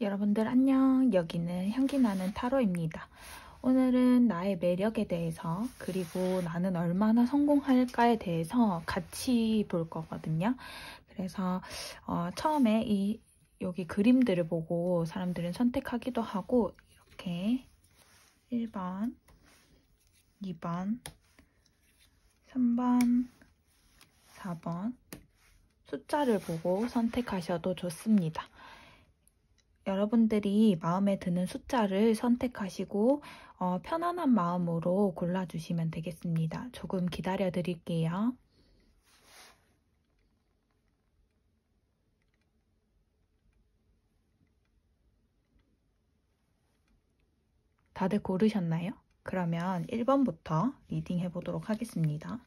여러분들 안녕. 여기는 향기나는 타로입니다. 오늘은 나의 매력에 대해서 그리고 나는 얼마나 성공할까에 대해서 같이 볼 거거든요. 그래서 처음에 여기 그림들을 보고 사람들은 선택하기도 하고 이렇게 1번, 2번, 3번, 4번 숫자를 보고 선택하셔도 좋습니다. 여러분들이 마음에 드는 숫자를 선택하시고 편안한 마음으로 골라주시면 되겠습니다. 조금 기다려 드릴게요. 다들 고르셨나요? 그러면 1번부터 리딩 해보도록 하겠습니다.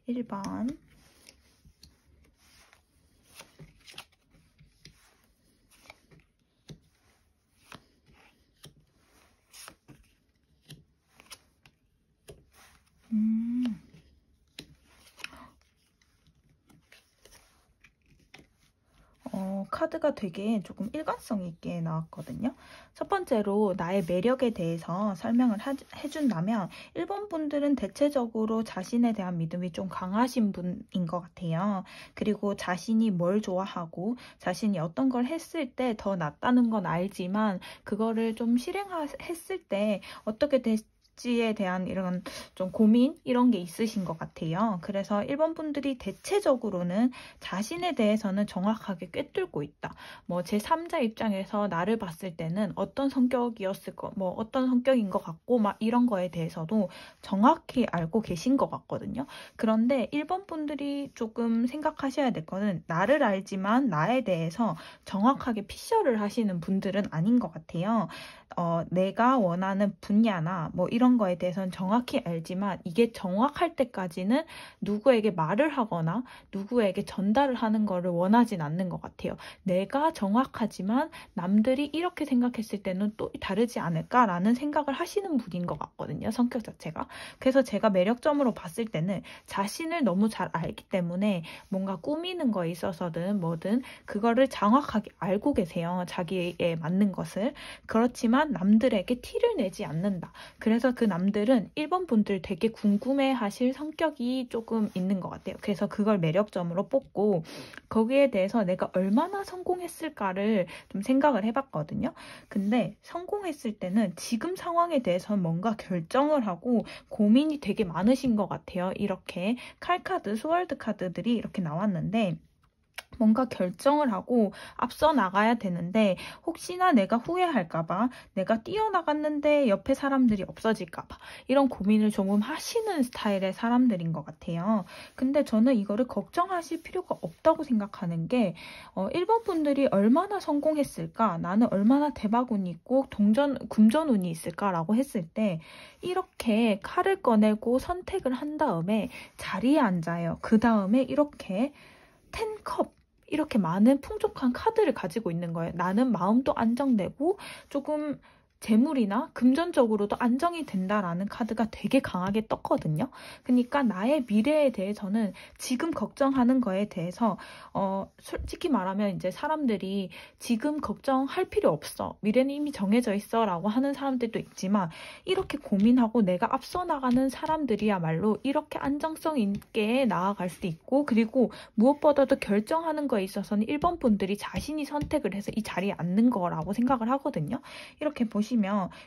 1번, 카드가 되게 조금 일관성 있게 나왔거든요. 첫 번째로 나의 매력에 대해서 설명을 해준다면 1번 분들은 대체적으로 자신에 대한 믿음이 좀 강하신 분인 것 같아요. 그리고 자신이 뭘 좋아하고 자신이 어떤 걸 했을 때 더 낫다는 건 알지만 그거를 좀 실행했을 때 어떻게 지에 대한 이런 좀 고민 이런 게 있으신 것 같아요. 그래서 1번 분들이 대체적으로는 자신에 대해서는 정확하게 꿰뚫고 있다. 뭐 제3자 입장에서 나를 봤을 때는 어떤 성격이었을 거, 뭐 어떤 성격인 것 같고 막 이런 거에 대해서도 정확히 알고 계신 것 같거든요. 그런데 1번 분들이 조금 생각하셔야 될 거는 나를 알지만 나에 대해서 정확하게 피셔를 하시는 분들은 아닌 것 같아요. 내가 원하는 분야나 뭐 이런 거에 대해서는 정확히 알지만 이게 정확할 때까지는 누구에게 말을 하거나 누구에게 전달을 하는 거를 원하진 않는 것 같아요. 내가 정확하지만 남들이 이렇게 생각했을 때는 또 다르지 않을까라는 생각을 하시는 분인 것 같거든요. 성격 자체가. 그래서 제가 매력점으로 봤을 때는 자신을 너무 잘 알기 때문에 뭔가 꾸미는 거에 있어서든 뭐든 그거를 정확하게 알고 계세요. 자기에 맞는 것을. 그렇지만 남들에게 티를 내지 않는다. 그래서 그 남들은 1번 분들 되게 궁금해 하실 성격이 조금 있는 것 같아요. 그래서 그걸 매력점으로 뽑고 거기에 대해서 내가 얼마나 성공했을까를 좀 생각을 해봤거든요. 근데 성공했을 때는 지금 상황에 대해서 뭔가 결정을 하고 고민이 되게 많으신 것 같아요. 이렇게 칼카드, 스월드 카드들이 이렇게 나왔는데 뭔가 결정을 하고 앞서 나가야 되는데 혹시나 내가 후회할까봐 내가 뛰어나갔는데 옆에 사람들이 없어질까봐 이런 고민을 조금 하시는 스타일의 사람들인 것 같아요. 근데 저는 이거를 걱정하실 필요가 없다고 생각하는 게 1번 분들이 얼마나 성공했을까? 나는 얼마나 대박운이 있고 금전운이 있을까라고 했을 때 이렇게 칼을 꺼내고 선택을 한 다음에 자리에 앉아요. 그 다음에 이렇게 10컵 이렇게 많은 풍족한 카드를 가지고 있는 거예요. 나는 마음도 안정되고 조금 재물이나 금전적으로도 안정이 된다라는 카드가 되게 강하게 떴거든요. 그러니까 나의 미래에 대해서는 지금 걱정하는 거에 대해서 솔직히 말하면 이제 사람들이 지금 걱정할 필요 없어. 미래는 이미 정해져 있어 라고 하는 사람들도 있지만 이렇게 고민하고 내가 앞서 나가는 사람들이야말로 이렇게 안정성 있게 나아갈 수 있고 그리고 무엇보다도 결정하는 거에 있어서는 1번 분들이 자신이 선택을 해서 이 자리에 앉는 거라고 생각을 하거든요. 이렇게 보시면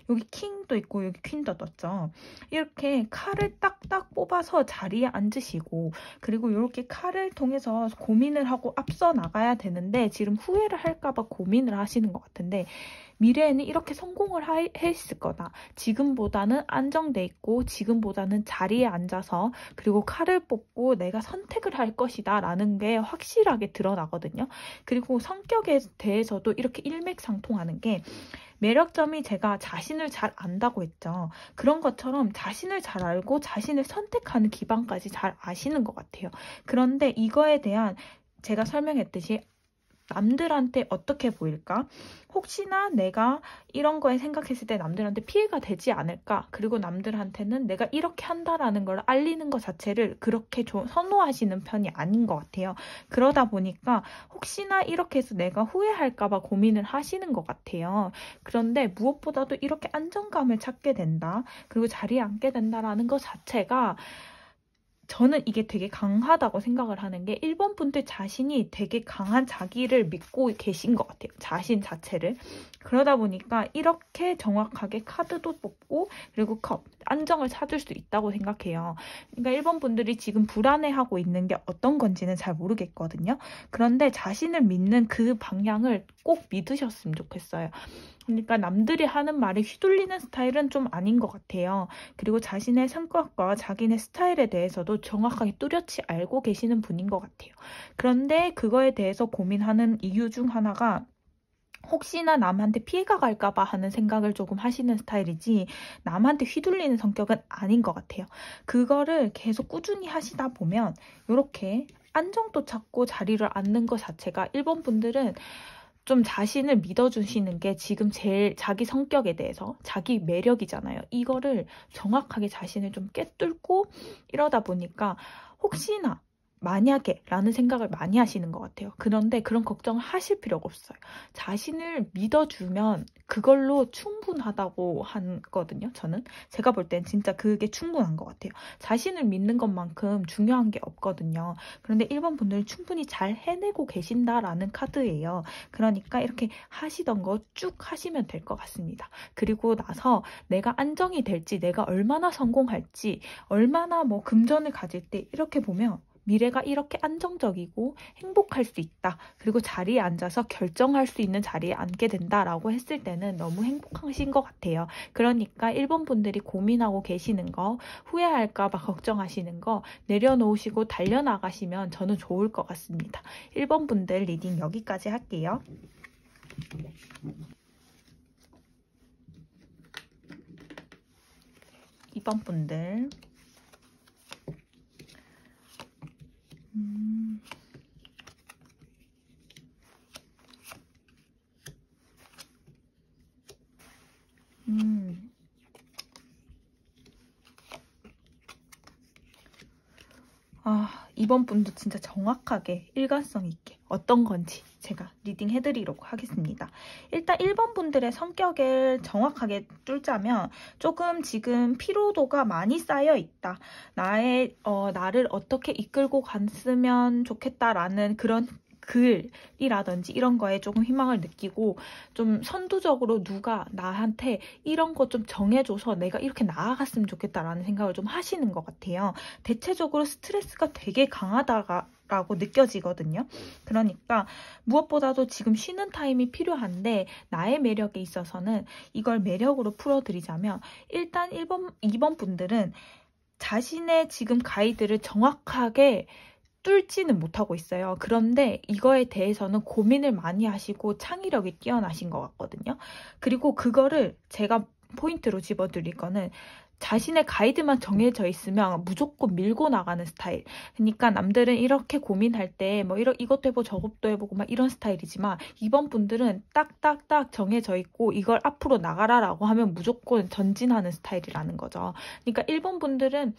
여기 킹도 있고 여기 퀸도 떴죠. 이렇게 칼을 딱딱 뽑아서 자리에 앉으시고 그리고 이렇게 칼을 통해서 고민을 하고 앞서 나가야 되는데 지금 후회를 할까봐 고민을 하시는 것 같은데 미래에는 이렇게 성공을 했을 거다. 지금보다는 안정돼 있고 지금보다는 자리에 앉아서 그리고 칼을 뽑고 내가 선택을 할 것이다 라는 게 확실하게 드러나거든요. 그리고 성격에 대해서도 이렇게 일맥상통하는 게 매력점이 제가 자신을 잘 안다고 했죠. 그런 것처럼 자신을 잘 알고 자신을 선택하는 기반까지 잘 아시는 것 같아요. 그런데 이거에 대한 제가 설명했듯이 남들한테 어떻게 보일까? 혹시나 내가 이런 거에 생각했을 때 남들한테 피해가 되지 않을까? 그리고 남들한테는 내가 이렇게 한다라는 걸 알리는 것 자체를 그렇게 선호하시는 편이 아닌 것 같아요. 그러다 보니까 혹시나 이렇게 해서 내가 후회할까 봐 고민을 하시는 것 같아요. 그런데 무엇보다도 이렇게 안정감을 찾게 된다. 그리고 자리에 앉게 된다라는 것 자체가 저는 이게 되게 강하다고 생각을 하는 게 일본 분들 자신이 되게 강한 자기를 믿고 계신 것 같아요. 자신 자체를. 그러다 보니까 이렇게 정확하게 카드도 뽑고 그리고 안정을 찾을 수 있다고 생각해요. 그러니까 일본 분들이 지금 불안해하고 있는 게 어떤 건지는 잘 모르겠거든요. 그런데 자신을 믿는 그 방향을 꼭 믿으셨으면 좋겠어요. 그러니까 남들이 하는 말에 휘둘리는 스타일은 좀 아닌 것 같아요. 그리고 자신의 성격과 자기네 스타일에 대해서도 정확하게 뚜렷이 알고 계시는 분인 것 같아요. 그런데 그거에 대해서 고민하는 이유 중 하나가 혹시나 남한테 피해가 갈까봐 하는 생각을 조금 하시는 스타일이지 남한테 휘둘리는 성격은 아닌 것 같아요. 그거를 계속 꾸준히 하시다 보면 이렇게 안정도 찾고 자리를 앉는 것 자체가 일본 분들은 좀 자신을 믿어주시는 게 지금 제일 자기 성격에 대해서 자기 매력이잖아요. 이거를 정확하게 자신을 좀 꿰뚫고 이러다 보니까 혹시나 만약에 라는 생각을 많이 하시는 것 같아요. 그런데 그런 걱정을 하실 필요가 없어요. 자신을 믿어주면 그걸로 충분하다고 하거든요. 저는 제가 볼 땐 진짜 그게 충분한 것 같아요. 자신을 믿는 것만큼 중요한 게 없거든요. 그런데 일본 분들은 충분히 잘 해내고 계신다라는 카드예요. 그러니까 이렇게 하시던 거 쭉 하시면 될 것 같습니다. 그리고 나서 내가 안정이 될지 내가 얼마나 성공할지 얼마나 뭐 금전을 가질 때 이렇게 보면 미래가 이렇게 안정적이고 행복할 수 있다. 그리고 자리에 앉아서 결정할 수 있는 자리에 앉게 된다라고 했을 때는 너무 행복하신 것 같아요. 그러니까 일본 분들이 고민하고 계시는 거, 후회할까 봐 걱정하시는 거 내려놓으시고 달려나가시면 저는 좋을 것 같습니다. 1번 분들 리딩 여기까지 할게요. 2번 분들 이번 분도 진짜 정확하게 일관성 있게 어떤 건지 제가 리딩 해드리려고 하겠습니다. 일단 1번 분들의 성격을 정확하게 뚫자면 조금 지금 피로도가 많이 쌓여 있다. 나를 어떻게 이끌고 갔으면 좋겠다라는 그런 글이라든지 이런 거에 조금 희망을 느끼고 좀 선두적으로 누가 나한테 이런 거 좀 정해줘서 내가 이렇게 나아갔으면 좋겠다라는 생각을 좀 하시는 것 같아요. 대체적으로 스트레스가 되게 강하다라고 느껴지거든요. 그러니까 무엇보다도 지금 쉬는 타임이 필요한데 나의 매력에 있어서는 이걸 매력으로 풀어드리자면 일단 2번 분들은 자신의 지금 가이드를 정확하게 뚫지는 못하고 있어요. 그런데 이거에 대해서는 고민을 많이 하시고 창의력이 뛰어나신 것 같거든요. 그리고 그거를 제가 포인트로 집어드릴 거는 자신의 가이드만 정해져 있으면 무조건 밀고 나가는 스타일. 그러니까 남들은 이렇게 고민할 때 뭐 이것도 해보고 저것도 해보고 막 이런 스타일이지만 이번 분들은 딱딱딱 정해져 있고 이걸 앞으로 나가라라고 하면 무조건 전진하는 스타일이라는 거죠. 그러니까 1번 분들은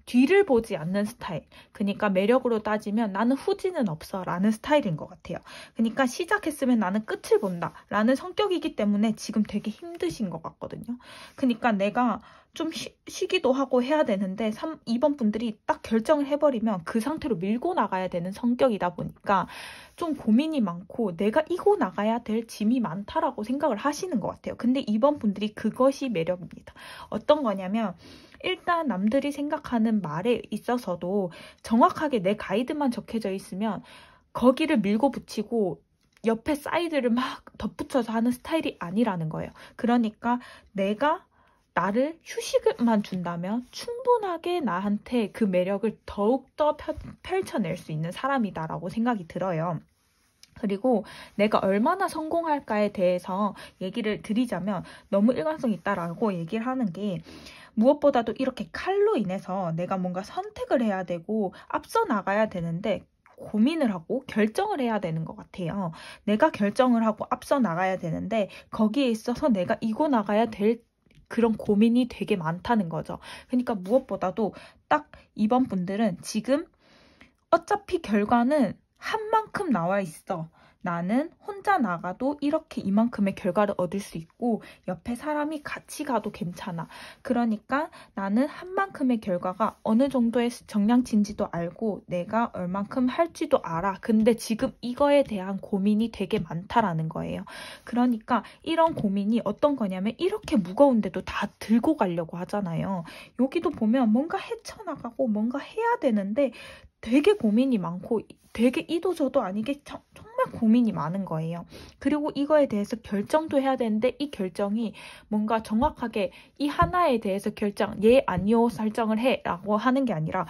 뒤를 보지 않는 스타일. 그러니까 매력으로 따지면 나는 후지는 없어 라는 스타일인 것 같아요. 그러니까 시작했으면 나는 끝을 본다 라는 성격이기 때문에 지금 되게 힘드신 것 같거든요. 그러니까 내가 좀 쉬기도 하고 해야 되는데 2번 분들이 딱 결정을 해버리면 그 상태로 밀고 나가야 되는 성격이다 보니까 좀 고민이 많고 내가 이고 나가야 될 짐이 많다라고 생각을 하시는 것 같아요. 근데 2번 분들이 그것이 매력입니다. 어떤 거냐면 일단 남들이 생각하는 말에 있어서도 정확하게 내 가이드만 적혀져 있으면 거기를 밀고 붙이고 옆에 사이드를 막 덧붙여서 하는 스타일이 아니라는 거예요. 그러니까 내가 나를 휴식만 준다면 충분하게 나한테 그 매력을 더욱더 펼쳐낼 수 있는 사람이다라고 생각이 들어요. 그리고 내가 얼마나 성공할까에 대해서 얘기를 드리자면 너무 일관성 있다라고 얘기를 하는 게 무엇보다도 이렇게 칼로 인해서 내가 뭔가 선택을 해야 되고 앞서 나가야 되는데 고민을 하고 결정을 해야 되는 것 같아요. 내가 결정을 하고 앞서 나가야 되는데 거기에 있어서 내가 이고 나가야 될 그런 고민이 되게 많다는 거죠. 그러니까 무엇보다도 딱 이번 분들은 지금 어차피 결과는 한 만큼 나와 있어. 나는 혼자 나가도 이렇게 이만큼의 결과를 얻을 수 있고 옆에 사람이 같이 가도 괜찮아. 그러니까 나는 한 만큼의 결과가 어느 정도의 정량치인지도 알고 내가 얼만큼 할지도 알아. 근데 지금 이거에 대한 고민이 되게 많다라는 거예요. 그러니까 이런 고민이 어떤 거냐면 이렇게 무거운데도 다 들고 가려고 하잖아요. 여기도 보면 뭔가 헤쳐나가고 뭔가 해야 되는데 되게 고민이 많고 되게 이도저도 아니게 정말 고민이 많은 거예요. 그리고 이거에 대해서 결정도 해야 되는데 이 결정이 뭔가 정확하게 이 하나에 대해서 결정, 예, 아니요 설정을 해 라고 하는 게 아니라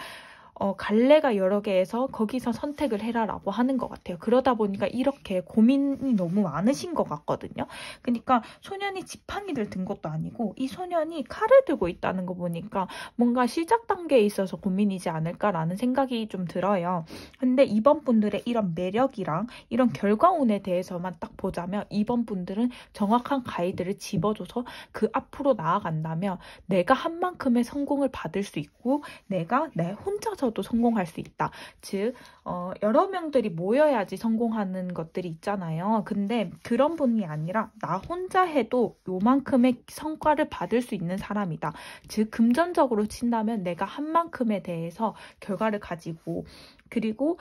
갈래가 여러 개에서 거기서 선택을 해라라고 하는 것 같아요. 그러다 보니까 이렇게 고민이 너무 많으신 것 같거든요. 그러니까 소년이 지팡이를 든 것도 아니고 이 소년이 칼을 들고 있다는 거 보니까 뭔가 시작 단계에 있어서 고민이지 않을까라는 생각이 좀 들어요. 근데 이번 분들의 이런 매력이랑 이런 결과운에 대해서만 딱 보자면 이번 분들은 정확한 가이드를 집어줘서 그 앞으로 나아간다면 내가 한 만큼의 성공을 받을 수 있고 내가 내 혼자서 도 성공할 수 있다. 즉 여러 명들이 모여야지 성공하는 것들이 있잖아요. 근데 그런 분이 아니라 나 혼자 해도 요만큼의 성과를 받을 수 있는 사람이다. 즉 금전적으로 친다면 내가 한 만큼에 대해서 결과를 가지고 그리고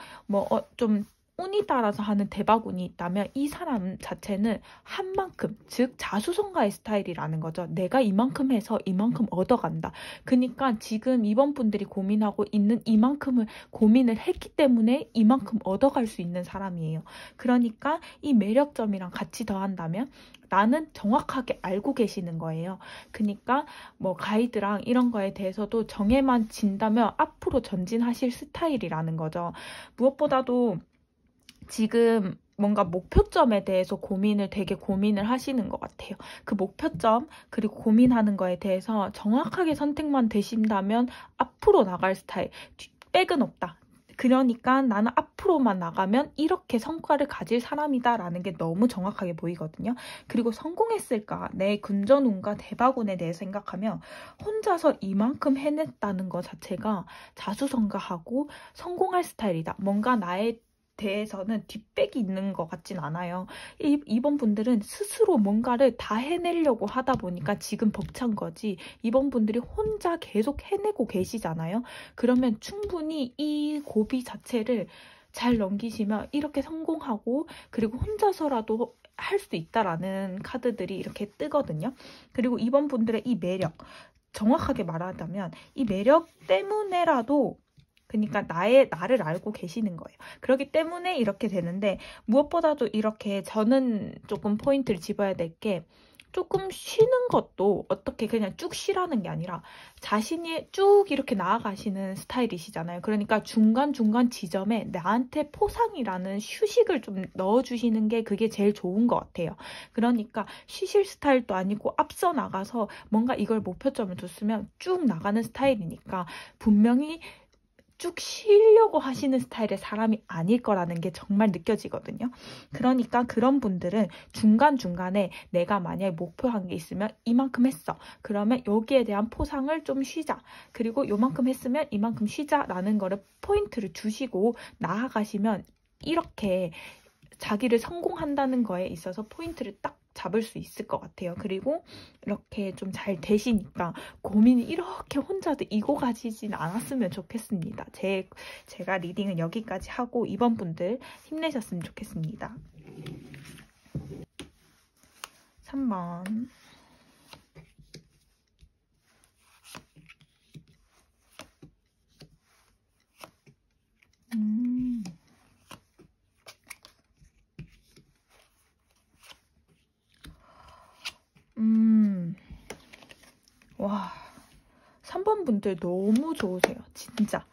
좀 운이 따라서 하는 대박운이 있다면 이 사람 자체는 한 만큼, 즉 자수성가의 스타일이라는 거죠. 내가 이만큼 해서 이만큼 얻어간다. 그러니까 지금 이번 분들이 고민하고 있는 이만큼을 고민을 했기 때문에 이만큼 얻어갈 수 있는 사람이에요. 그러니까 이 매력점이랑 같이 더한다면 나는 정확하게 알고 계시는 거예요. 그러니까 가이드랑 이런 거에 대해서도 정해만 진다면 앞으로 전진하실 스타일이라는 거죠. 무엇보다도 지금 뭔가 목표점에 대해서 되게 고민을 하시는 것 같아요. 그 목표점 그리고 고민하는 거에 대해서 정확하게 선택만 되신다면 앞으로 나갈 스타일, 백은 없다. 그러니까 나는 앞으로만 나가면 이렇게 성과를 가질 사람이다라는 게 너무 정확하게 보이거든요. 그리고 성공했을까? 내 금전운과 대박운에 대해 생각하면 혼자서 이만큼 해냈다는 것 자체가 자수성가하고 성공할 스타일이다. 뭔가 나에 대해서는 뒷백이 있는 것 같진 않아요. 이번 분들은 스스로 뭔가를 다 해내려고 하다 보니까 지금 벅찬 거지 이번 분들이 혼자 계속 해내고 계시잖아요. 그러면 충분히 이 고비 자체를 잘 넘기시면 이렇게 성공하고 그리고 혼자서라도 할 수 있다라는 카드들이 이렇게 뜨거든요. 그리고 이번 분들의 이 매력, 정확하게 말하자면 이 매력 때문에라도 그러니까 나를 알고 계시는 거예요. 그렇기 때문에 이렇게 되는데 무엇보다도 이렇게 저는 조금 포인트를 집어야 될 게 조금 쉬는 것도 어떻게 그냥 쭉 쉬라는 게 아니라 자신이 쭉 이렇게 나아가시는 스타일이시잖아요. 그러니까 중간중간 지점에 나한테 포상이라는 휴식을 좀 넣어주시는 게 그게 제일 좋은 것 같아요. 그러니까 쉬실 스타일도 아니고 앞서 나가서 뭔가 이걸 목표점을 뒀으면 쭉 나가는 스타일이니까 분명히 쭉 쉬려고 하시는 스타일의 사람이 아닐 거라는 게 정말 느껴지거든요. 그러니까 그런 분들은 중간중간에 내가 만약에 목표한 게 있으면 이만큼 했어. 그러면 여기에 대한 포상을 좀 쉬자. 그리고 요만큼 했으면 이만큼 쉬자라는 거를 포인트를 주시고 나아가시면 이렇게 자기를 성공한다는 거에 있어서 포인트를 딱 잡을 수 있을 것 같아요. 그리고 이렇게 좀 잘 되시니까 고민이 이렇게 혼자도 이고 가지진 않았으면 좋겠습니다. 제가 리딩은 여기까지 하고 이번 분들 힘내셨으면 좋겠습니다. 3번 와, 3번 분들 너무 좋으세요. 진짜.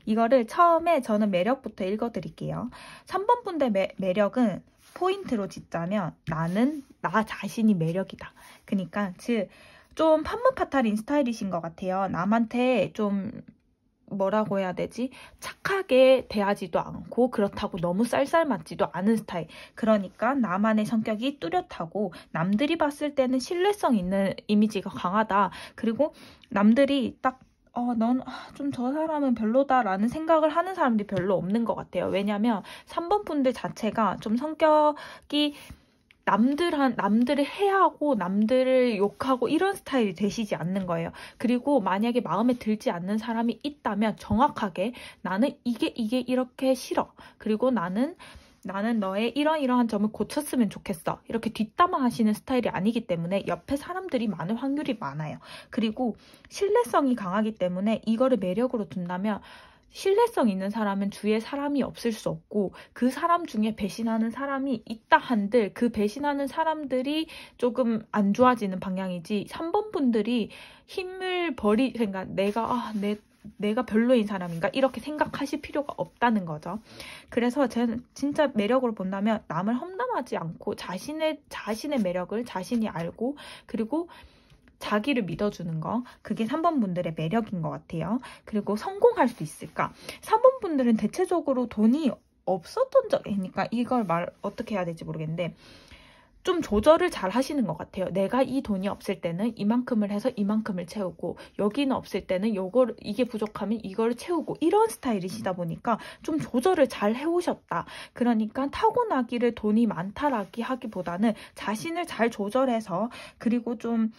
이거를 처음에 저는 매력부터 읽어드릴게요. 3번 분들 매력은 포인트로 짓자면 나는 나 자신이 매력이다. 그러니까 즉 좀 판무파탈인 스타일이신 것 같아요. 남한테 좀 뭐라고 해야 되지? 착하게 대하지도 않고 그렇다고 너무 쌀쌀 맞지도 않은 스타일. 그러니까 나만의 성격이 뚜렷하고 남들이 봤을 때는 신뢰성 있는 이미지가 강하다. 그리고 남들이 딱 넌 좀 저 사람은 별로다라는 생각을 하는 사람들이 별로 없는 것 같아요. 왜냐면 3번 분들 자체가 좀 성격이 남들을 해하고 남들을 욕하고 이런 스타일이 되시지 않는 거예요. 그리고 만약에 마음에 들지 않는 사람이 있다면 정확하게 나는 이게 이렇게 싫어. 그리고 나는 너의 이러이러한 점을 고쳤으면 좋겠어. 이렇게 뒷담화 하시는 스타일이 아니기 때문에 옆에 사람들이 많을 확률이 많아요. 그리고 신뢰성이 강하기 때문에 이거를 매력으로 둔다면 신뢰성 있는 사람은 주위에 사람이 없을 수 없고 그 사람 중에 배신하는 사람이 있다 한들 그 배신하는 사람들이 조금 안 좋아지는 방향이지 3번 분들이 힘을 생각 내가 별로인 사람인가 이렇게 생각하실 필요가 없다는 거죠. 그래서 저는 진짜 매력으로 본다면 남을 험담하지 않고 자신의 매력을 자신이 알고 그리고 자기를 믿어주는 거 그게 3번 분들의 매력인 것 같아요. 그리고 성공할 수 있을까? 3번 분들은 대체적으로 돈이 없었던 적이니까 이걸 어떻게 해야 될지 모르겠는데 좀 조절을 잘 하시는 것 같아요. 내가 이 돈이 없을 때는 이만큼을 해서 이만큼을 채우고 여기는 없을 때는 이게 부족하면 이걸 채우고 이런 스타일이시다 보니까 좀 조절을 잘 해오셨다. 그러니까 타고나기를 돈이 많다라기 하기보다는 자신을 잘 조절해서 그리고 좀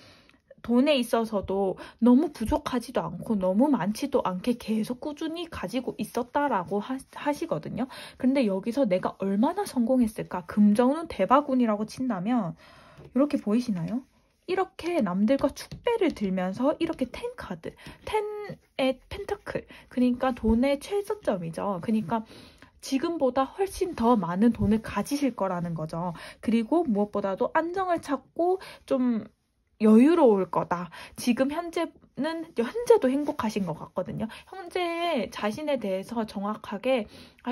돈에 있어서도 너무 부족하지도 않고 너무 많지도 않게 계속 꾸준히 가지고 있었다라고 하시거든요. 근데 여기서 내가 얼마나 성공했을까? 금전운 대바군이라고 친다면 이렇게 보이시나요? 이렇게 남들과 축배를 들면서 이렇게 10카드, 10의 펜타클. 그러니까 돈의 최저점이죠. 그러니까 지금보다 훨씬 더 많은 돈을 가지실 거라는 거죠. 그리고 무엇보다도 안정을 찾고 좀 여유로울 거다. 지금 현재도 행복하신 것 같거든요. 현재 자신에 대해서 정확하게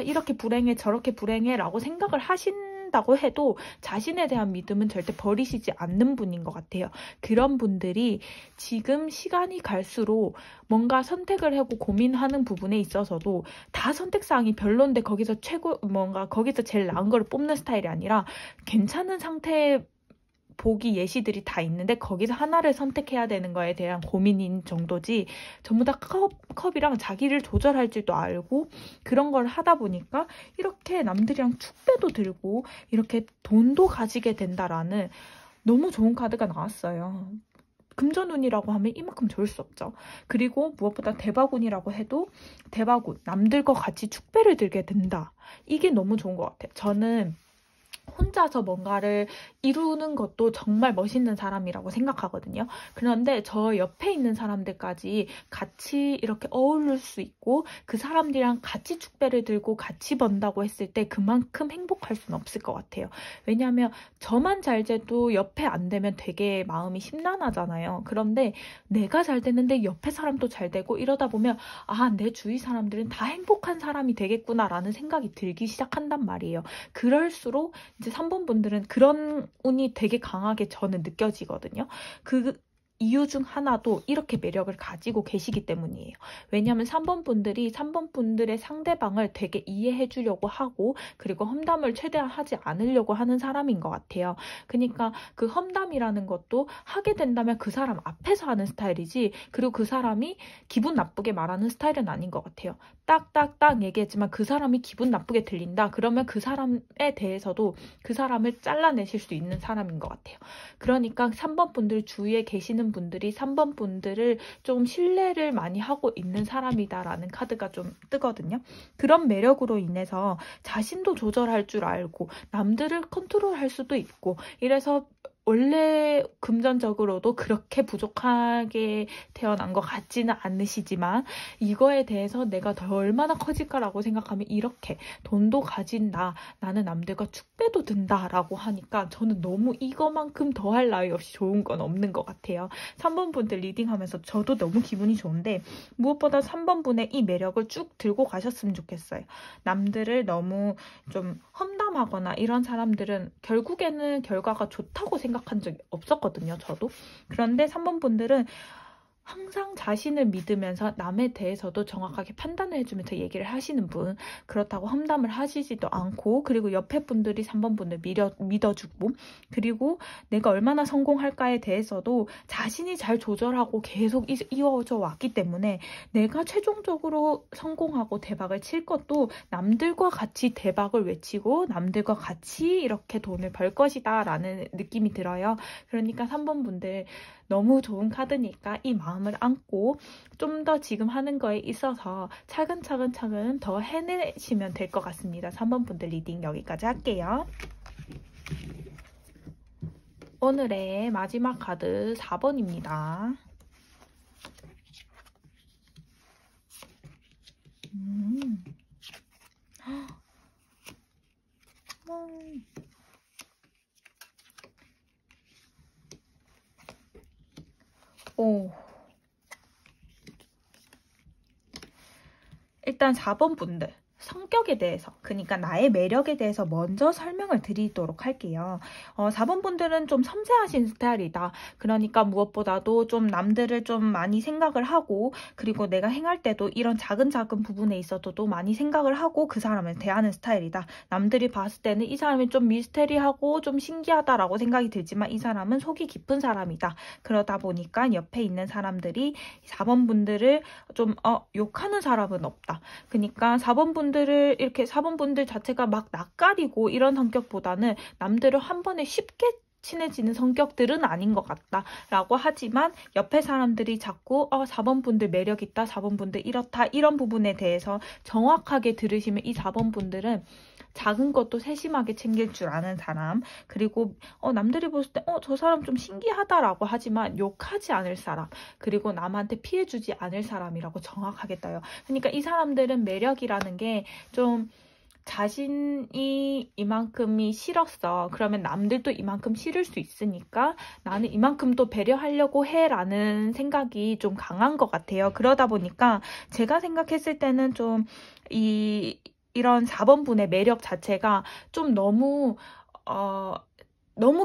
이렇게 불행해 저렇게 불행해 라고 생각을 하신다고 해도 자신에 대한 믿음은 절대 버리시지 않는 분인 것 같아요. 그런 분들이 지금 시간이 갈수록 뭔가 선택을 하고 고민하는 부분에 있어서도 다 선택사항이 별론데 거기서 거기서 제일 나은 걸 뽑는 스타일이 아니라 괜찮은 상태의 보기 예시들이 다 있는데 거기서 하나를 선택해야 되는 거에 대한 고민인 정도지 전부 다 컵이랑 자기를 조절할 줄도 알고 그런 걸 하다 보니까 이렇게 남들이랑 축배도 들고 이렇게 돈도 가지게 된다라는 너무 좋은 카드가 나왔어요. 금전운이라고 하면 이만큼 좋을 수 없죠. 그리고 무엇보다 대박운이라고 해도 대박운, 남들과 같이 축배를 들게 된다. 이게 너무 좋은 것 같아요. 저는 혼자서 뭔가를 이루는 것도 정말 멋있는 사람이라고 생각하거든요. 그런데 저 옆에 있는 사람들까지 같이 이렇게 어울릴 수 있고 그 사람들이랑 같이 축배를 들고 같이 번다고 했을 때 그만큼 행복할 수는 없을 것 같아요. 왜냐하면 저만 잘 돼도 옆에 안 되면 되게 마음이 심란하잖아요. 그런데 내가 잘 되는데 옆에 사람도 잘 되고 이러다 보면 내 주위 사람들은 다 행복한 사람이 되겠구나라는 생각이 들기 시작한단 말이에요. 그럴수록 이제 3번 분들은 그런 운이 되게 강하게 저는 느껴지거든요. 그 이유 중 하나도 이렇게 매력을 가지고 계시기 때문이에요. 왜냐하면 3번 분들의 상대방을 되게 이해해 주려고 하고 그리고 험담을 최대한 하지 않으려고 하는 사람인 것 같아요. 그러니까 그 험담이라는 것도 하게 된다면 그 사람 앞에서 하는 스타일이지 그리고 그 사람이 기분 나쁘게 말하는 스타일은 아닌 것 같아요. 딱딱딱 얘기했지만 그 사람이 기분 나쁘게 들린다. 그러면 그 사람에 대해서도 그 사람을 잘라내실 수 있는 사람인 것 같아요. 그러니까 3번 분들 주위에 계시는 분들이 3번 분들을 좀 신뢰를 많이 하고 있는 사람이다라는 카드가 좀 뜨거든요. 그런 매력으로 인해서 자신도 조절할 줄 알고 남들을 컨트롤할 수도 있고 이래서 원래 금전적으로도 그렇게 부족하게 태어난 것 같지는 않으시지만 이거에 대해서 내가 더 얼마나 커질까라고 생각하면 이렇게 돈도 가진다. 나는 남들과 축배도 든다라고 하니까 저는 너무 이거만큼 더할 나위 없이 좋은 건 없는 것 같아요. 3번 분들 리딩하면서 저도 너무 기분이 좋은데 무엇보다 3번 분의 이 매력을 쭉 들고 가셨으면 좋겠어요. 남들을 너무 좀 험담하거나 이런 사람들은 결국에는 결과가 좋다고 생각한 적이 없었거든요. 저도. 그런데 3번 분들은 항상 자신을 믿으면서 남에 대해서도 정확하게 판단을 해주면서 얘기를 하시는 분, 그렇다고 험담을 하시지도 않고, 그리고 옆에 분들이 3번 분들 믿어주고, 그리고 내가 얼마나 성공할까에 대해서도 자신이 잘 조절하고 계속 이어져 왔기 때문에 내가 최종적으로 성공하고 대박을 칠 것도 남들과 같이 대박을 외치고 남들과 같이 이렇게 돈을 벌 것이다 라는 느낌이 들어요. 그러니까 3번 분들 너무 좋은 카드니까 이 마음을 안고 좀 더 지금 하는 거에 있어서 차근차근 더 해내시면 될 것 같습니다. 3번 분들 리딩 여기까지 할게요. 오늘의 마지막 카드 4번입니다. 오. 일단 4번 분들 성격에 대해서, 그러니까 나의 매력에 대해서 먼저 설명을 드리도록 할게요. 4번 분들은 좀 섬세하신 스타일이다. 그러니까 무엇보다도 좀 남들을 좀 많이 생각을 하고, 그리고 내가 행할 때도 이런 작은 부분에 있어서도 많이 생각을 하고 그 사람을 대하는 스타일이다. 남들이 봤을 때는 이 사람이 좀 미스테리하고 좀 신기하다라고 생각이 들지만 이 사람은 속이 깊은 사람이다. 그러다 보니까 옆에 있는 사람들이 4번 분들을 좀 욕하는 사람은 없다. 그러니까 4번 분들을 이렇게 4번 분들 자체가 막 낯가리고 이런 성격보다는 남들을 한 번에 쉽게 친해지는 성격들은 아닌 것 같다 라고 하지만 옆에 사람들이 자꾸 4번 분들 매력 있다, 4번 분들 이렇다, 이런 부분에 대해서 정확하게 들으시면 이 4번 분들은 작은 것도 세심하게 챙길 줄 아는 사람, 그리고 남들이 봤을 때 저 사람 좀 신기하다라고 하지만 욕하지 않을 사람, 그리고 남한테 피해주지 않을 사람이라고 정확하게 떠요. 그러니까 이 사람들은 매력이라는 게 좀 자신이 이만큼이 싫었어. 그러면 남들도 이만큼 싫을 수 있으니까 나는 이만큼도 배려하려고 해 라는 생각이 좀 강한 것 같아요. 그러다 보니까 제가 생각했을 때는 좀 이런 4번 분의 매력 자체가 좀 너무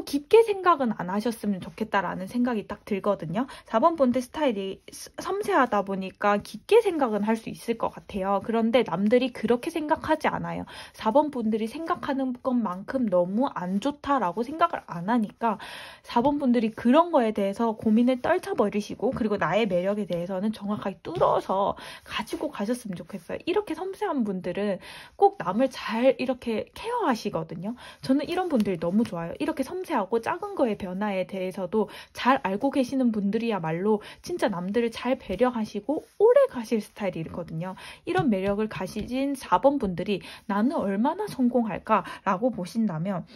깊게 생각은 안 하셨으면 좋겠다라는 생각이 딱 들거든요. 4번 분들 스타일이 섬세하다 보니까 깊게 생각은 할 수 있을 것 같아요. 그런데 남들이 그렇게 생각하지 않아요. 4번 분들이 생각하는 것만큼 너무 안 좋다라고 생각을 안 하니까 4번 분들이 그런 거에 대해서 고민을 떨쳐버리시고, 그리고 나의 매력에 대해서는 정확하게 뚫어서 가지고 가셨으면 좋겠어요. 이렇게 섬세한 분들은 꼭 남을 잘 이렇게 케어하시거든요. 저는 이런 분들이 너무 좋아요. 이렇게 섬세하고 작은 거의 변화에 대해서도 잘 알고 계시는 분들이야말로 진짜 남들을 잘 배려하시고 오래 가실 스타일이거든요. 이런 매력을 가지신 4번 분들이 나는 얼마나 성공할까라고 보신다면,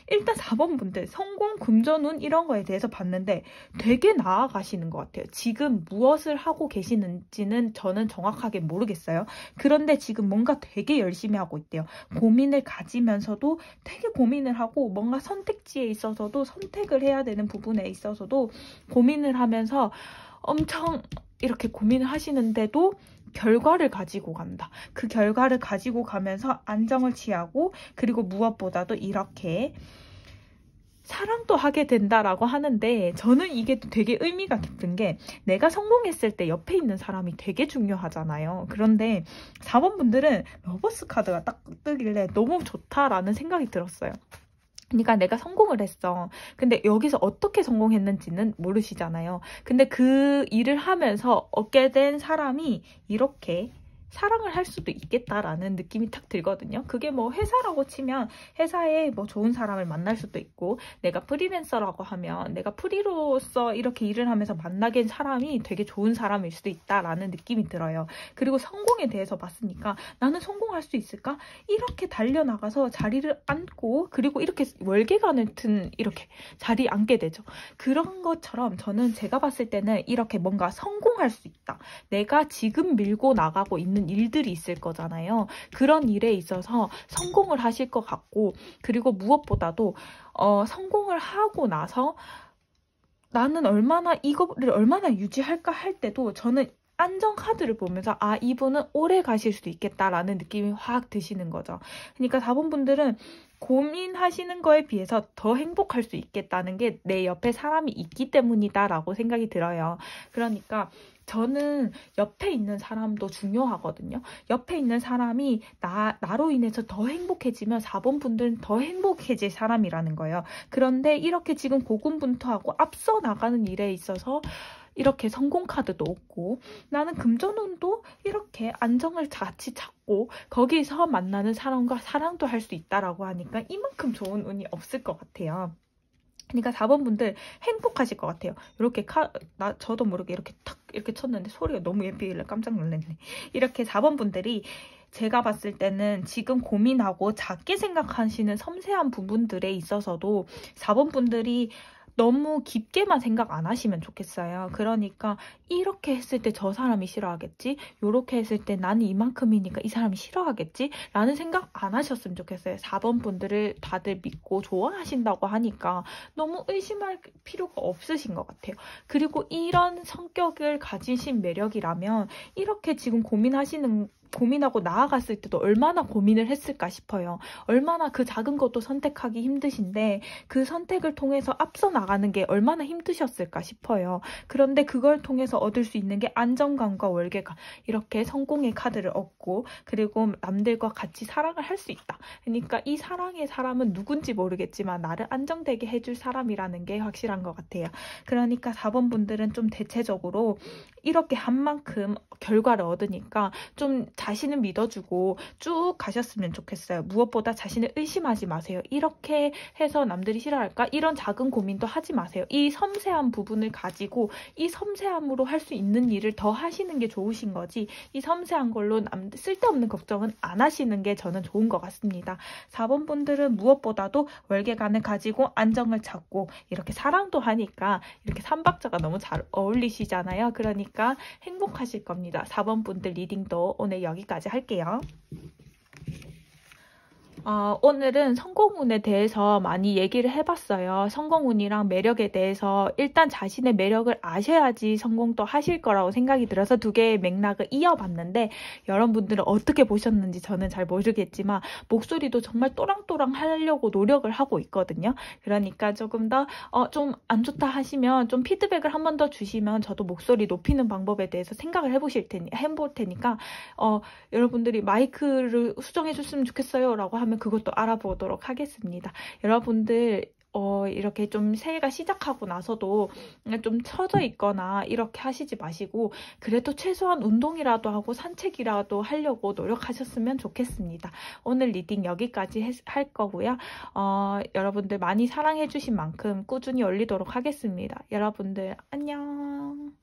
일단 4번 분들 성공, 금전운 이런 거에 대해서 봤는데 되게 나아가시는 것 같아요. 지금 무엇을 하고 계시는지는 저는 정확하게 모르겠어요. 그런데 지금 뭔가 되게 열심히 하고 있대요. 고민을 가지면서도 되게 고민을 하고, 뭔가 선택지에 있어서도 선택을 해야 되는 부분에 있어서도 고민을 하면서 엄청 이렇게 고민을 하시는데도 결과를 가지고 간다. 그 결과를 가지고 가면서 안정을 취하고, 그리고 무엇보다도 이렇게 사랑도 하게 된다라고 하는데, 저는 이게 되게 의미가 깊은 게, 내가 성공했을 때 옆에 있는 사람이 되게 중요하잖아요. 그런데 4번 분들은 러버스 카드가 딱 뜨길래 너무 좋다라는 생각이 들었어요. 그러니까 내가 성공을 했어. 근데 여기서 어떻게 성공했는지는 모르시잖아요. 근데 그 일을 하면서 얻게 된 사람이 이렇게 사랑을 할 수도 있겠다라는 느낌이 탁 들거든요. 그게 뭐 회사라고 치면 회사에 뭐 좋은 사람을 만날 수도 있고, 내가 프리랜서라고 하면 내가 프리로서 이렇게 일을 하면서 만나게 된 사람이 되게 좋은 사람일 수도 있다라는 느낌이 들어요. 그리고 성공에 대해서 봤으니까 나는 성공할 수 있을까? 이렇게 달려나가서 자리를 앉고, 그리고 이렇게 월계관을 튼 이렇게 자리에 앉게 되죠. 그런 것처럼 저는 제가 봤을 때는 이렇게 뭔가 성공할 수 있다. 내가 지금 밀고 나가고 있는 일들이 있을 거잖아요. 그런 일에 있어서 성공을 하실 것 같고, 그리고 무엇보다도 성공을 하고 나서 나는 이거를 얼마나 유지할까 할 때도 저는 안정 카드를 보면서 아, 이분은 오래 가실 수도 있겠다라는 느낌이 확 드시는 거죠. 그러니까 4번 분들은 고민하시는 거에 비해서 더 행복할 수 있겠다는 게 내 옆에 사람이 있기 때문이다라고 생각이 들어요. 그러니까 저는 옆에 있는 사람도 중요하거든요. 옆에 있는 사람이 나로 인해서 더 행복해지면 4번 분들은 더 행복해질 사람이라는 거예요. 그런데 이렇게 지금 고군분투하고 앞서 나가는 일에 있어서 이렇게 성공 카드도 없고 나는 금전운도 이렇게 안정을 같이 찾고 거기서 만나는 사람과 사랑도 할 수 있다라고 하니까 이만큼 좋은 운이 없을 것 같아요. 그러니까 4번 분들 행복하실 것 같아요. 이렇게 저도 모르게 이렇게 탁 이렇게 쳤는데 소리가 너무 예쁘길래 깜짝 놀랐네. 이렇게 4번 분들이 제가 봤을 때는 지금 고민하고 작게 생각하시는 섬세한 부분들에 있어서도 4번 분들이 너무 깊게만 생각 안 하시면 좋겠어요. 그러니까 이렇게 했을 때 저 사람이 싫어하겠지? 요렇게 했을 때 나는 이만큼이니까 이 사람이 싫어하겠지? 라는 생각 안 하셨으면 좋겠어요. 4번 분들을 다들 믿고 좋아하신다고 하니까 너무 의심할 필요가 없으신 것 같아요. 그리고 이런 성격을 가지신 매력이라면 이렇게 지금 고민하고 나아갔을 때도 얼마나 고민을 했을까 싶어요. 얼마나 그 작은 것도 선택하기 힘드신데 그 선택을 통해서 앞서 나가는 게 얼마나 힘드셨을까 싶어요. 그런데 그걸 통해서 얻을 수 있는 게 안정감과 월계감, 이렇게 성공의 카드를 얻고 그리고 남들과 같이 사랑을 할 수 있다. 그러니까 이 사랑의 사람은 누군지 모르겠지만 나를 안정되게 해줄 사람이라는 게 확실한 것 같아요. 그러니까 4번 분들은 좀 대체적으로 이렇게 한 만큼 결과를 얻으니까 좀 자신을 믿어주고 쭉 가셨으면 좋겠어요. 무엇보다 자신을 의심하지 마세요. 이렇게 해서 남들이 싫어할까? 이런 작은 고민도 하지 마세요. 이 섬세한 부분을 가지고 이 섬세함으로 할 수 있는 일을 더 하시는 게 좋으신 거지 이 섬세한 걸로 쓸데없는 걱정은 안 하시는 게 저는 좋은 것 같습니다. 4번 분들은 무엇보다도 월계관을 가지고 안정을 찾고 이렇게 사랑도 하니까 이렇게 삼박자가 너무 잘 어울리시잖아요. 그러니까 행복하실 겁니다. 4번 분들 리딩도 오늘 여기까지 할게요. 오늘은 성공운에 대해서 많이 얘기를 해봤어요. 성공운이랑 매력에 대해서 일단 자신의 매력을 아셔야지 성공도 하실 거라고 생각이 들어서 두 개의 맥락을 이어봤는데 여러분들은 어떻게 보셨는지 저는 잘 모르겠지만 목소리도 정말 또랑또랑 하려고 노력을 하고 있거든요. 그러니까 조금 더 좀 안 좋다 하시면 좀 피드백을 한 번 더 주시면 저도 목소리 높이는 방법에 대해서 생각을 해볼 테니까 여러분들이 마이크를 수정해 줬으면 좋겠어요 라고 하면 그것도 알아보도록 하겠습니다. 여러분들 이렇게 좀 새해가 시작하고 나서도 좀 처져 있거나 이렇게 하시지 마시고 그래도 최소한 운동이라도 하고 산책이라도 하려고 노력하셨으면 좋겠습니다. 오늘 리딩 여기까지 할 거고요. 여러분들 많이 사랑해 주신 만큼 꾸준히 올리도록 하겠습니다. 여러분들 안녕.